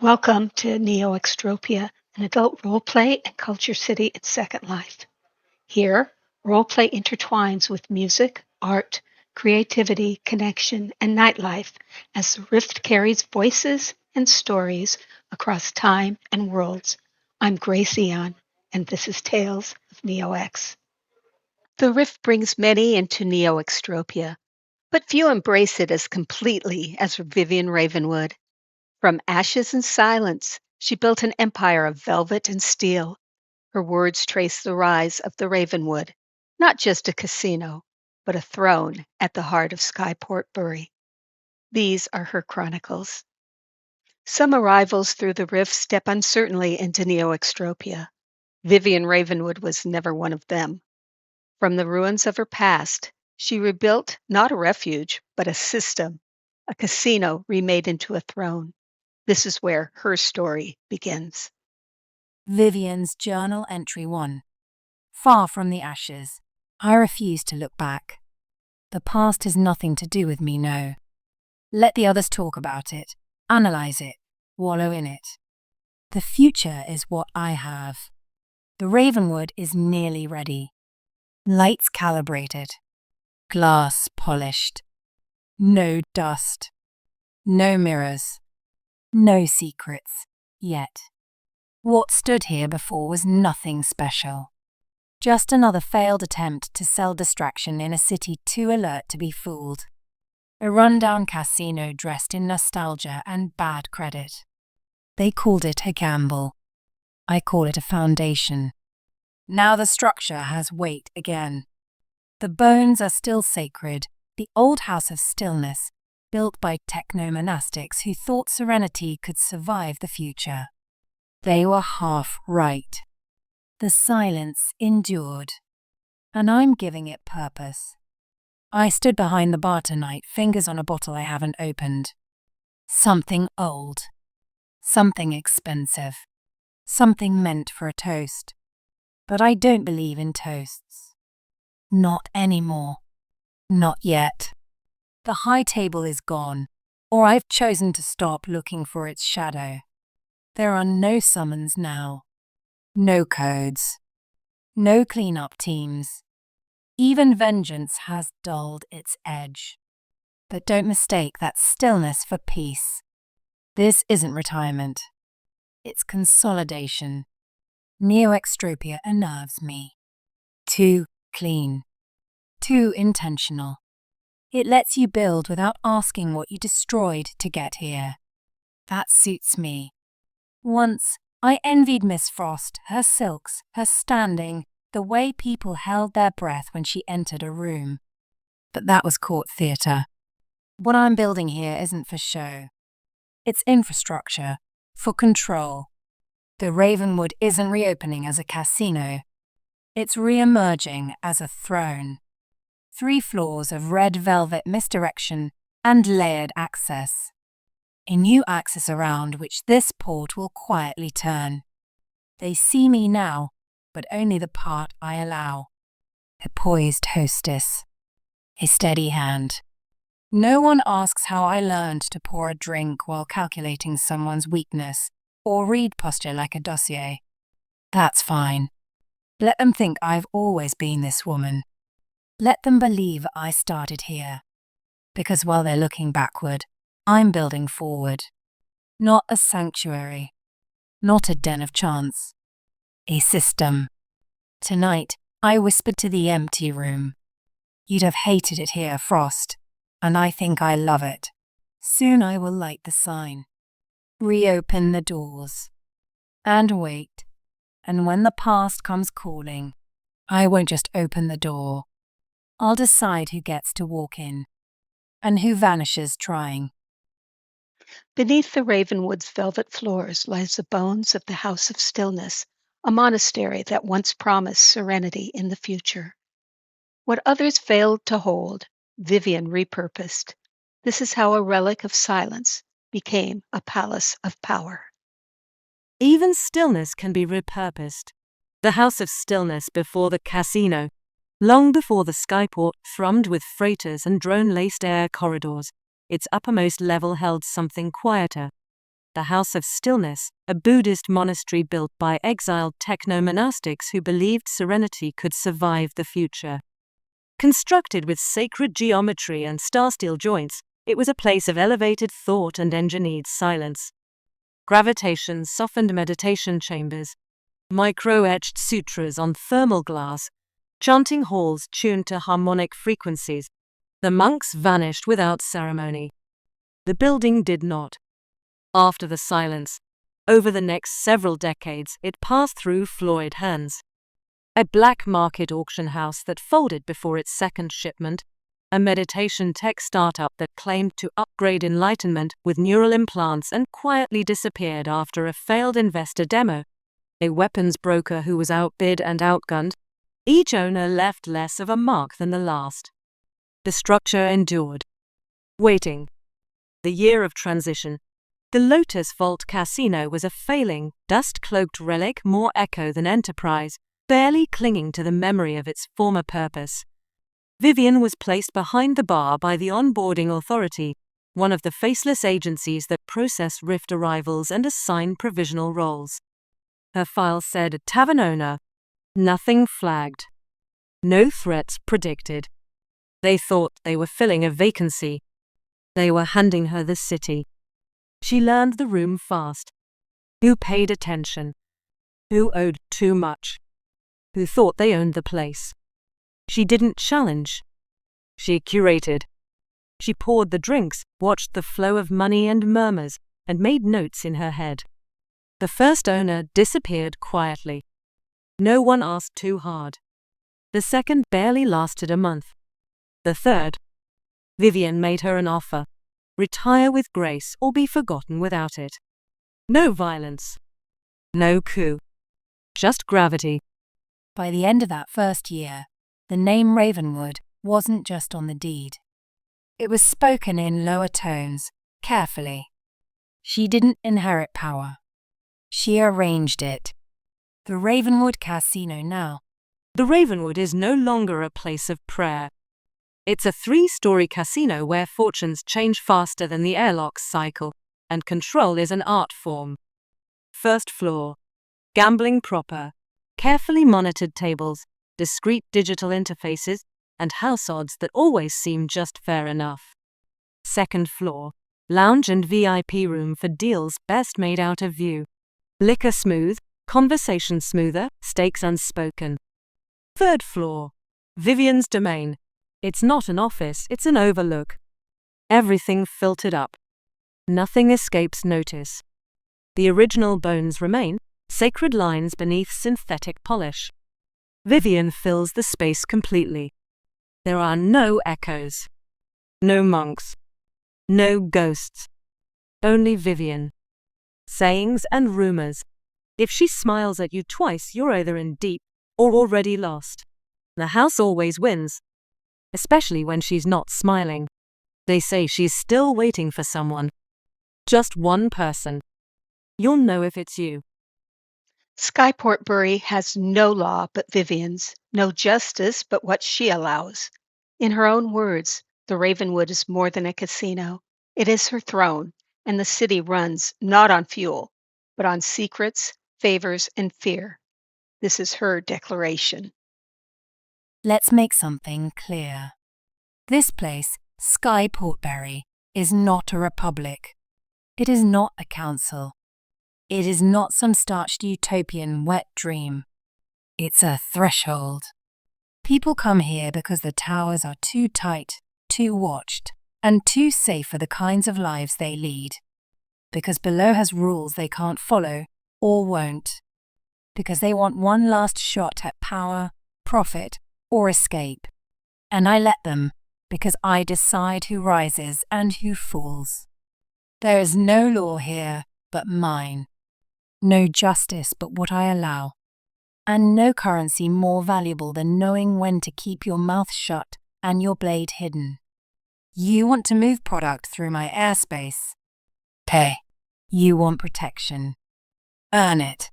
Welcome to NeoExtropia, an adult roleplay and culture city at Second Life. Here, roleplay intertwines with music, art, creativity, connection, and nightlife as the rift carries voices and stories across time and worlds. I'm Grace Eon, and this is Tales of NeoX. The rift brings many into NeoExtropia, but few embrace it as completely as Vivienne Ravenwood. From ashes and silence, she built an empire of velvet and steel. Her words trace the rise of the Ravenwood, not just a casino, but a throne at the heart of Skyport Bury. These are her chronicles. Some arrivals through the rift step uncertainly into NeoExtropia. Vivienne Ravenwood was never one of them. From the ruins of her past, she rebuilt not a refuge, but a system, a casino remade into a throne. This is where her story begins. Vivienne's Journal Entry 1. Far from the ashes, I refuse to look back. The past has nothing to do with me, no. Let the others talk about it, analyze it, wallow in it. The future is what I have. The Ravenwood is nearly ready. Lights calibrated. Glass polished. No dust. No mirrors. No secrets, yet. What stood here before was nothing special. Just another failed attempt to sell distraction in a city too alert to be fooled. A rundown casino dressed in nostalgia and bad credit. They called it a gamble. I call it a foundation. Now the structure has weight again. The bones are still sacred, the old house of stillness, built by techno-monastics who thought serenity could survive the future. They were half right. The silence endured, and I'm giving it purpose. I stood behind the bar tonight, fingers on a bottle I haven't opened. Something old. Something expensive. Something meant for a toast. But I don't believe in toasts. Not anymore. Not yet. The high table is gone, or I've chosen to stop looking for its shadow. There are no summons now. No codes. No cleanup teams. Even vengeance has dulled its edge. But don't mistake that stillness for peace. This isn't retirement. It's consolidation. NeoExtropia unnerves me. Too clean. Too intentional. It lets you build without asking what you destroyed to get here. That suits me. Once, I envied Miss Frost, her silks, her standing, the way people held their breath when she entered a room. But that was court theatre. What I'm building here isn't for show. It's infrastructure, for control. The Ravenwood isn't reopening as a casino. It's re-emerging as a throne. 3 floors of red velvet misdirection and layered access. A new axis around which this port will quietly turn. They see me now, but only the part I allow. A poised hostess. A steady hand. No one asks how I learned to pour a drink while calculating someone's weakness, or read posture like a dossier. That's fine. Let them think I've always been this woman. Let them believe I started here. Because while they're looking backward, I'm building forward. Not a sanctuary. Not a den of chance. A system. Tonight, I whispered to the empty room. You'd have hated it here, Frost, and I think I love it. Soon I will light the sign. Reopen the doors. And wait. And when the past comes calling, I won't just open the door. I'll decide who gets to walk in, and who vanishes trying. Beneath the Ravenwood's velvet floors lies the bones of the House of Stillness, a monastery that once promised serenity in the future. What others failed to hold, Vivienne repurposed. This is how a relic of silence became a palace of power. Even stillness can be repurposed. The House of Stillness before the casino, long before the skyport thrummed with freighters and drone-laced air corridors, its uppermost level held something quieter. the House of Stillness, a Buddhist monastery built by exiled techno-monastics who believed serenity could survive the future. Constructed with sacred geometry and star-steel joints, it was a place of elevated thought and engineered silence. Gravitation-softened meditation chambers, micro-etched sutras on thermal glass, chanting halls tuned to harmonic frequencies. The monks vanished without ceremony. The building did not. After the silence, over the next several decades, it passed through Floyd hands. A black market auction house that folded before its second shipment, a meditation tech startup that claimed to upgrade enlightenment with neural implants and quietly disappeared after a failed investor demo, a weapons broker who was outbid and outgunned. Each owner left less of a mark than the last. The structure endured. Waiting. The year of transition. The Lotus Vault Casino was a failing, dust-cloaked relic, more echo than enterprise, barely clinging to the memory of its former purpose. Vivienne was placed behind the bar by the onboarding authority, one of the faceless agencies that process Rift arrivals and assign provisional roles. Her file said tavern owner. Nothing flagged. No threats predicted. They thought they were filling a vacancy. They were handing her the city. She learned the room fast. Who paid attention? Who owed too much? Who thought they owned the place? She didn't challenge. She curated. She poured the drinks, watched the flow of money and murmurs, and made notes in her head. The first owner disappeared quietly. No one asked too hard. The second barely lasted a month. The third, Vivienne made her an offer. Retire with grace or be forgotten without it. No violence. No coup. Just gravity. By the end of that first year, the name Ravenwood wasn't just on the deed. It was spoken in lower tones, carefully. She didn't inherit power. She arranged it. The Ravenwood Casino now. The Ravenwood is no longer a place of prayer. It's a 3-story casino where fortunes change faster than the airlock's cycle, and control is an art form. First floor. Gambling proper. Carefully monitored tables, discrete digital interfaces, and house odds that always seem just fair enough. Second floor. Lounge and VIP room for deals best made out of view. Liquor smooth, conversation smoother, stakes unspoken. Third floor. Vivienne's domain. It's not an office, it's an overlook. Everything filtered up. Nothing escapes notice. The original bones remain, sacred lines beneath synthetic polish. Vivienne fills the space completely. There are no echoes. No monks. No ghosts. Only Vivienne. Sayings and rumors. If she smiles at you twice, you're either in deep or already lost. The house always wins. Especially when she's not smiling. They say she's still waiting for someone. Just one person. You'll know if it's you. Skyport Bury has no law but Vivienne's, no justice but what she allows. In her own words, the Ravenwood is more than a casino. It is her throne, and the city runs not on fuel, but on secrets, favors, and fear. This is her declaration. Let's make something clear. This place, Sky Portbury, is not a republic. It is not a council. It is not some starched utopian wet dream. It's a threshold. People come here because the towers are too tight, too watched, and too safe for the kinds of lives they lead. Because below has rules they can't follow, or won't. Because they want one last shot at power, profit, or escape. And I let them, because I decide who rises and who falls. There is no law here but mine. No justice but what I allow. And no currency more valuable than knowing when to keep your mouth shut and your blade hidden. You want to move product through my airspace. Pay. You want protection. Earn it.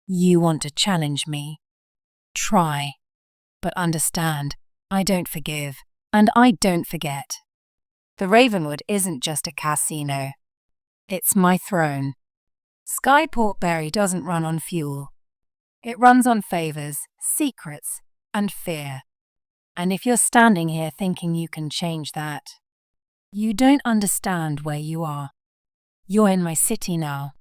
You want to challenge me. Try. But understand, I don't forgive, and I don't forget. The Ravenwood isn't just a casino. It's my throne, Skyport Berry doesn't run on fuel. It runs on favors, secrets, and fear. And if you're standing here thinking you can change that, you don't understand where you are. You're in my city now.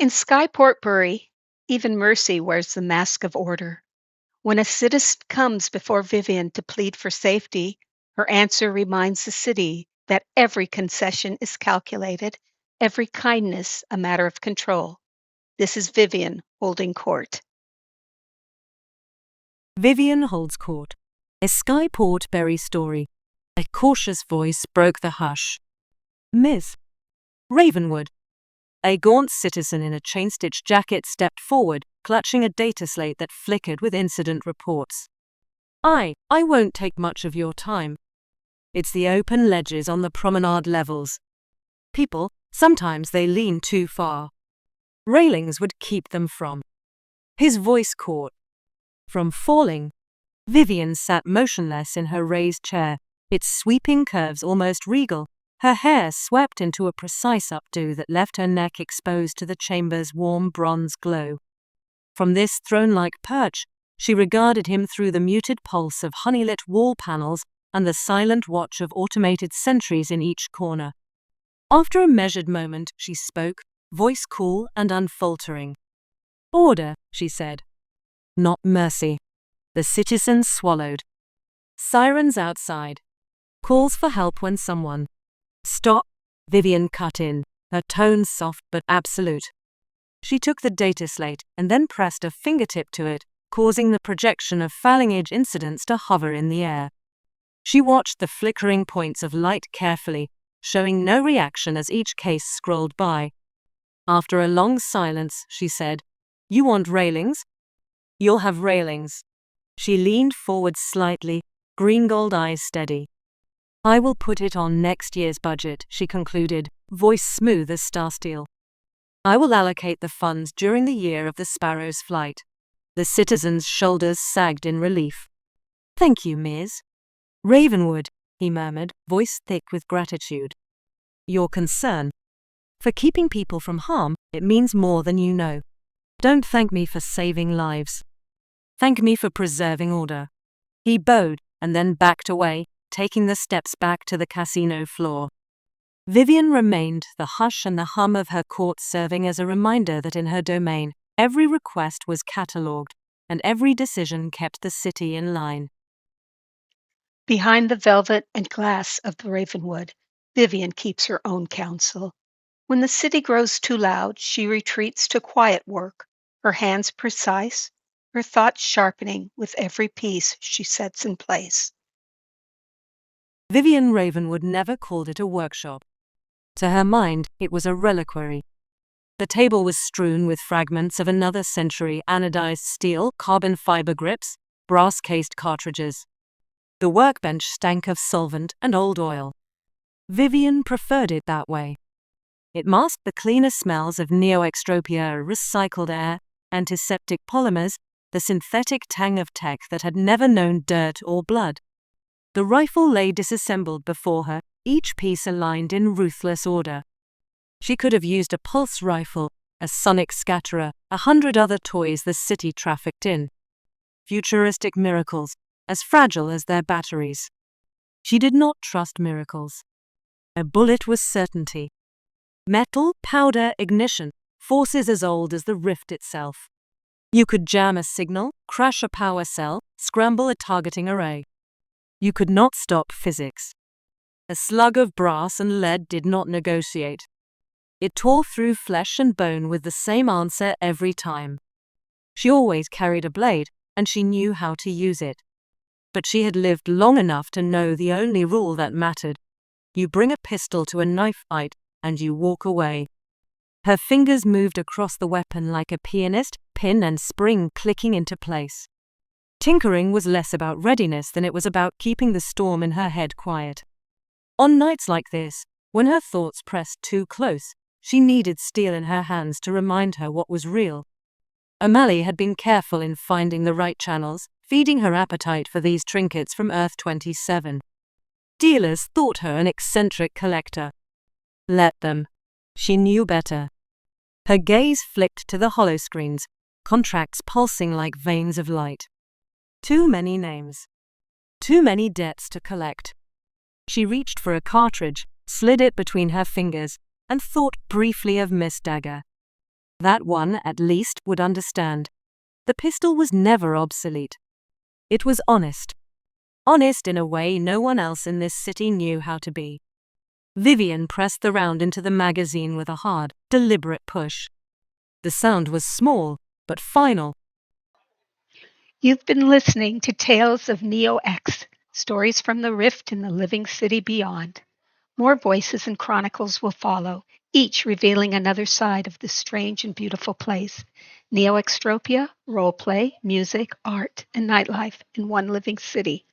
In Skyport Bury, even mercy wears the mask of order. When a citizen comes before Vivienne to plead for safety, her answer reminds the city that every concession is calculated, every kindness a matter of control. This is Vivienne holding court. Vivienne holds court. A Skyport Berry story. A cautious voice broke the hush. Ms. Ravenwood. A gaunt citizen in a chain-stitched jacket stepped forward, clutching a data slate that flickered with incident reports. I won't take much of your time. It's the open ledges on the promenade levels. People, sometimes they lean too far. Railings would keep them from. His voice caught. From falling. Vivienne sat motionless in her raised chair, its sweeping curves almost regal, her hair swept into a precise updo that left her neck exposed to the chamber's warm bronze glow. From this throne-like perch, she regarded him through the muted pulse of honey-lit wall panels and the silent watch of automated sentries in each corner. After a measured moment, she spoke, voice cool and unfaltering. Order, she said. Not mercy. The citizens swallowed. Sirens outside. Calls for help when someone. Stop, Vivienne cut in, her tone soft but absolute. She took the data slate and then pressed a fingertip to it, causing the projection of falling-edge incidents to hover in the air. She watched the flickering points of light carefully, showing no reaction as each case scrolled by. After a long silence, she said, You want railings? You'll have railings. She leaned forward slightly, green-gold eyes steady. I will put it on next year's budget, she concluded, voice smooth as star steel. I will allocate the funds during the year of the Sparrow's flight. The citizen's shoulders sagged in relief. Thank you, Ms. Ravenwood, he murmured, voice thick with gratitude. Your concern. For keeping people from harm, it means more than you know. Don't thank me for saving lives. Thank me for preserving order. He bowed and then backed away, taking the steps back to the casino floor. Vivienne remained, the hush and the hum of her court serving as a reminder that in her domain, every request was catalogued, and every decision kept the city in line. Behind the velvet and glass of the Ravenwood, Vivienne keeps her own counsel. When the city grows too loud, she retreats to quiet work, her hands precise, her thoughts sharpening with every piece she sets in place. Vivienne Ravenwood never called it a workshop. To her mind, it was a reliquary. The table was strewn with fragments of another century anodized steel, carbon fiber grips, brass-cased cartridges. The workbench stank of solvent and old oil. Vivienne preferred it that way. It masked the cleaner smells of NeoExtropia, recycled air, antiseptic polymers, the synthetic tang of tech that had never known dirt or blood. The rifle lay disassembled before her, each piece aligned in ruthless order. She could have used a pulse rifle, a sonic scatterer, 100 other toys the city trafficked in. Futuristic miracles, as fragile as their batteries. She did not trust miracles. A bullet was certainty. Metal, powder, ignition, forces as old as the rift itself. You could jam a signal, crash a power cell, scramble a targeting array. You could not stop physics. A slug of brass and lead did not negotiate. It tore through flesh and bone with the same answer every time. She always carried a blade, and she knew how to use it. But she had lived long enough to know the only rule that mattered. You bring a pistol to a knife fight, and you walk away. Her fingers moved across the weapon like a pianist, pin and spring clicking into place. Tinkering was less about readiness than it was about keeping the storm in her head quiet. On nights like this, when her thoughts pressed too close, she needed steel in her hands to remind her what was real. O'Malley had been careful in finding the right channels, feeding her appetite for these trinkets from Earth 27. Dealers thought her an eccentric collector. Let them. She knew better. Her gaze flicked to the holoscreens, contracts pulsing like veins of light. Too many names. Too many debts to collect. She reached for a cartridge, slid it between her fingers, and thought briefly of Miss Dagger. That one, at least, would understand. The pistol was never obsolete. It was honest. Honest in a way no one else in this city knew how to be. Vivienne pressed the round into the magazine with a hard, deliberate push. The sound was small, but final. You've been listening to Tales of NeoX, stories from the rift in the living city beyond. More voices and chronicles will follow, each revealing another side of this strange and beautiful place. NeoExtropia, roleplay, music, art, and nightlife in one living city.